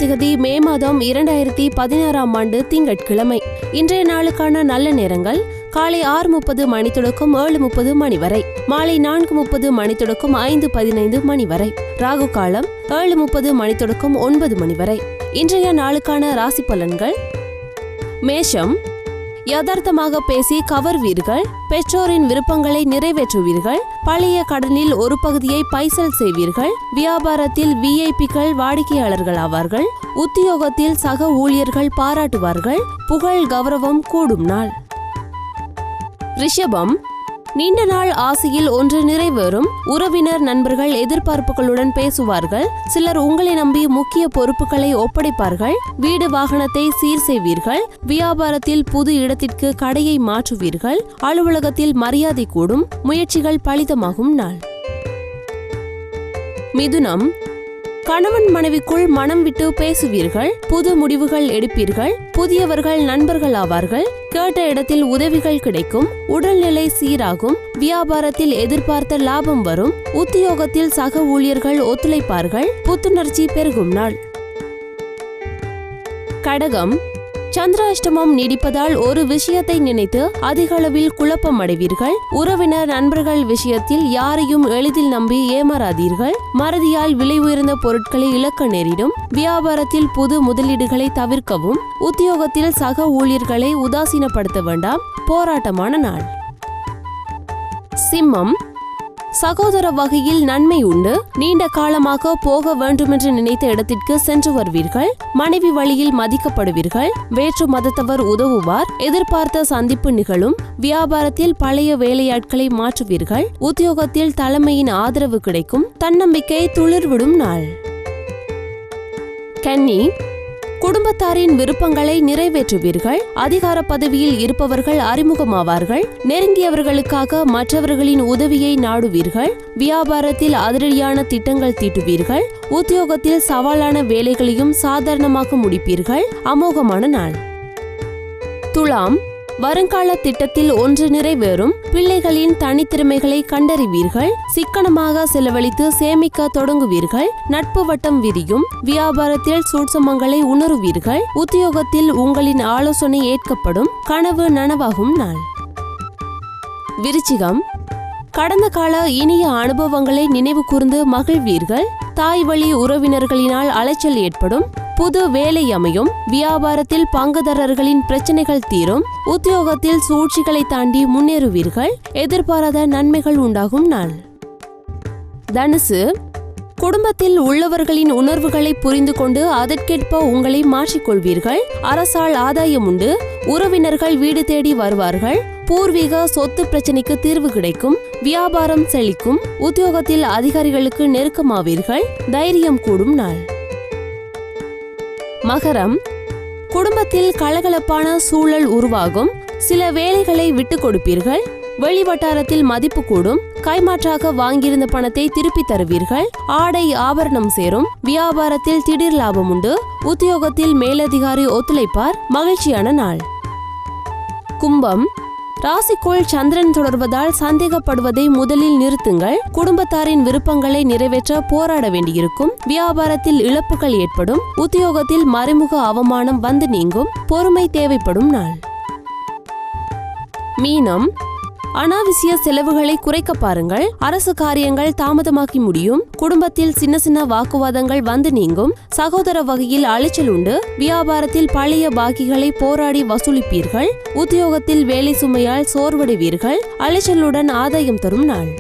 திகதி மே மாதம் 2016ஆம் ஆண்டு திங்கட்கிழமை. இன்றைய நாளுக்கான நல்ல நேரங்கள் காலை 6:30 மணி தொடக்கம் 7:30 மணி வரை, மாலை 4:30 மணி தொடக்கம் 5:15 மணி வரை. ராகு காலம் 7:30 மணி தொடக்கம் 9 மணி வரை. இன்றைய நாளுக்கான ராசி பலன்கள். மேஷம், யதார்த்தமாக பேசி கவர்வீர்கள், பெற்றோரின் விருப்பங்களை நிறைவேற்றுவீர்கள், பழைய கடனில் ஒரு பகுதியை பைசல் செய்வீர்கள், வியாபாரத்தில் விஐபிக்கள் வாடிக்கையாளர்கள் ஆவார்கள், உத்தியோகத்தில் சக ஊழியர்கள் பாராட்டுவார்கள், புகழ் கௌரவம் கூடும் நாள். ரிஷபம், நீண்ட நாள் ஆசையில் ஒன்று நிறைவேறும், உறவினர் நண்பர்கள் எதிர்பார்ப்புகளுடன் பேசுவார்கள், சிலர் உங்களை நம்பி முக்கிய பொறுப்புகளை ஒப்படைப்பார்கள், வீடு வாகனத்தை சீர் செய்வீர்கள், வியாபாரத்தில் புது இடத்திற்கு கடையை மாற்றுவீர்கள், அலுவலகத்தில் மரியாதை கூடும், முயற்சிகள் பலிதமாகும் நாள். மிதுனம், கணவன் மனைவிக்குள் மனம் விட்டு பேசுவீர்கள், புது முடிவுகள் எடுப்பீர்கள், புதியவர்கள் நண்பர்கள் ஆவார்கள், கேட்ட இடத்தில் உதவிகள் கிடைக்கும், உடல்நிலை சீராகும், வியாபாரத்தில் எதிர்பார்த்த லாபம் வரும், உத்தியோகத்தில் சக ஊழியர்கள் ஒத்துழைப்பார்கள், புத்துணர்ச்சி பெருகும் நாள். கடகம், சந்திராஷ்டமம் நீடிப்பதால் ஒரு விஷயத்தை நினைத்து அதிக அளவில் குழப்பம் அடைவீர்கள், உறவினர் நண்பர்கள் விஷயத்தில் யாரையும் எளிதில் நம்பி ஏமாறாதீர்கள், மறதியால் விலை உயர்ந்த பொருட்களை இழக்க நேரிடும், வியாபாரத்தில் புது முதலீடுகளை தவிர்க்கவும், உத்தியோகத்தில் சக ஊழியர்களை உதாசீனப்படுத்த வேண்டாம், போராட்டமான நாள். சிம்மம், சகோதர வகையில் நன்மை உண்டு, நீண்ட காலமாக போக வேண்டுமென்று நினைத்த இடத்திற்கு சென்று வருவீர்கள், மனைவி வழியில் மதிக்கப்படுவீர்கள், வேற்று மதத்தவர் உதவுவார், எதிர்பார்த்த சந்திப்பு நிகழும், வியாபாரத்தில் பழைய வேலையாட்களை மாற்றுவீர்கள், உத்தியோகத்தில் தலைமையின் ஆதரவு கிடைக்கும், தன்னம்பிக்கை துளிர்விடும் நாள். கன்னி, குடும்பத்தாரின் விருப்பங்களை நிறைவேற்றுவீர்கள், அதிகார பதவியில் இருப்பவர்கள் அறிமுகமாவார்கள், நெருங்கியவர்களுக்காக மற்றவர்களின் உதவியை நாடுவீர்கள், வியாபாரத்தில் அதிரடியான திட்டங்கள் தீட்டுவீர்கள், உத்தியோகத்தில் சவாலான வேலைகளையும் சாதாரணமாக முடிப்பீர்கள், அமோகமான நாள். துலாம், வருங்கால திட்டத்தில் ஒன்று நிறைவேறும், பிள்ளைகளின் தனித்திறமைகளை கண்டறிவீர்கள், சிக்கனமாக செலவழித்து சேமிக்க தொடங்குவீர்கள், நட்பு வட்டம் விரியும், வியாபாரத்தில் சூட்சமங்களை உணருவீர்கள், உத்தியோகத்தில் உங்களின் ஆலோசனை ஏற்கப்படும், கனவு நனவாகும் நாள். விருச்சிகம், கடந்த கால இனிய அனுபவங்களை நினைவு கூர்ந்து மகிழ்வீர்கள், தாய் வழி உறவினர்களினால் அலைச்சல் ஏற்படும், புது வேலை அமையும், வியாபாரத்தில் பங்குதாரர்களின் பிரச்சனைகள் தீரும், உத்தியோகத்தில் சூழ்ச்சிகளை தாண்டி முன்னேறுவீர்கள், எதிர்பாராத நன்மைகள் உண்டாகும் நாள். தனுசு, குடும்பத்தில் உள்ளவர்களின் உணர்வுகளை புரிந்து கொண்டு அதற்கேற்ப உங்களை மாற்றிக்கொள்வீர்கள், அரசால் ஆதாயம் உண்டு, உறவினர்கள் வீடு தேடி வருவார்கள், பூர்வீக சொத்து பிரச்சனைக்கு தீர்வு கிடைக்கும், வியாபாரம் செழிக்கும், உத்தியோகத்தில் அதிகாரிகளுக்கு நெருக்கமாவீர்கள், தைரியம் கூடும் நாள். மகரம், குடும்பத்தில் கலகலப்பான சூழல் உருவாகும், சில வேலைகளை விட்டு கொடுப்பீர்கள், வெளிவட்டாரத்தில் மதிப்பு கூடும், கைமாற்றாக வாங்கியிருந்த பணத்தை திருப்பி தருவீர்கள், ஆடை ஆபரணம் சேரும், வியாபாரத்தில் திடீர் லாபம் உண்டு, உத்தியோகத்தில் மேலதிகாரி ஒத்துழைப்பார், மகிழ்ச்சியான நாள். கும்பம், ராசிக்குள் சந்திரன் தொடர்வதால் சந்தேகப்படுவதை முதலில் நிறுத்துங்கள், குடும்பத்தாரின் விருப்பங்களை நிறைவேற்ற போராட வேண்டியிருக்கும், வியாபாரத்தில் இழப்புகள் ஏற்படும், உத்தியோகத்தில் மறைமுக அவமானம் வந்து நீங்கும், பொறுமை தேவைப்படும் நாள். மீனம், அனாவசிய செலவுகளை குறைக்க பாருங்கள், அரசு காரியங்கள் தாமதமாக்கி முடியும், குடும்பத்தில் சின்ன சின்ன வாக்குவாதங்கள் வந்து நீங்கும், சகோதர வகையில் அலைச்சல் உண்டு, வியாபாரத்தில் பழைய பாக்கிகளை போராடி வசூலிப்பீர்கள், உத்தியோகத்தில் வேலை சுமையால் சோர்வடைவீர்கள், அலைச்சலுடன் ஆதாயம் தரும் நாள்.